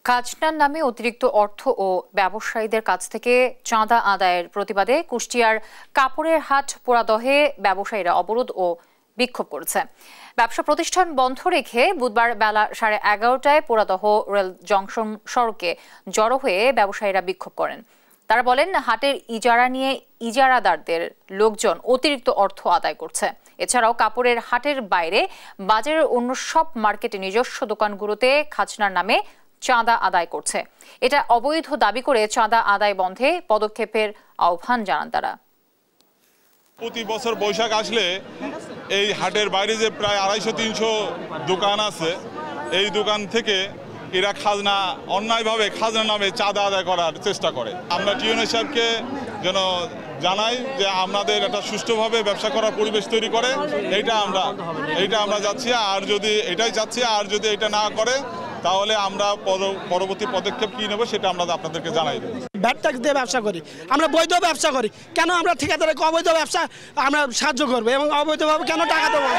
খাজনার নামে অতিরিক্ত অর্থ ও ব্যবসায়ীদের কাছ থেকে চাঁদা আদায়ের প্রতিবাদে কুষ্টিয়ার কাপড়ের হাট পোড়াদহে ব্যবসায়ীরা অবরোধ ও বিক্ষোভ করেছে। ব্যবসা প্রতিষ্ঠান বন্ধ রেখে বুধবার বেলা 11:30টায় পোড়াদহ রেল জংশন সড়কে জড়ো হয়ে ব্যবসায়ীরা বিক্ষোভ করেন। তারা বলেন, হাটের ইজারা নিয়ে ইজারাদারদের লোকজন অতিরিক্ত অর্থ আদায় করছে। এছাড়াও কাপড়ের হাটের বাইরে বাজারের অন্য সব মার্কেটে নিজস্ব দোকানগুলোতে খাজনার নামে চাঁদা আদায় করছে। এটা অবৈধ দাবি করে চাঁদা আদায় বন্ধে পদক্ষেপের আহ্বান জানান তারা। প্রতি বছর বৈশাখ আসলে এই হাটের বাইরে যে প্রায় 250-300 দোকান আছে, এই দোকান থেকে এরা অন্যায়ভাবে খাজনা নামে চাঁদা আদায় করার চেষ্টা করে। আমরা টিউন সাহেবকে যেন জানাই যে আমাদের একটা সুষ্ঠুভাবে ব্যবসা করার পরিবেশ তৈরি করে, এইটা আমরা যাচ্ছি। আর যদি এটাই চাচ্ছি, আর যদি এটা না করে তাহলে আমরা পরবর্তী পদক্ষেপ কি নেব সেটা আমরা আপনাদেরকে জানাই দেব। ভ্যাট ট্যাক্স দিয়ে ব্যবসা করি, আমরা বৈধ ব্যবসা করি, কেন আমরা ঠিকাদারকে অবৈধ ব্যবসা আমরা সাহায্য করবো এবং অবৈধভাবে কেন টাকা দেবো?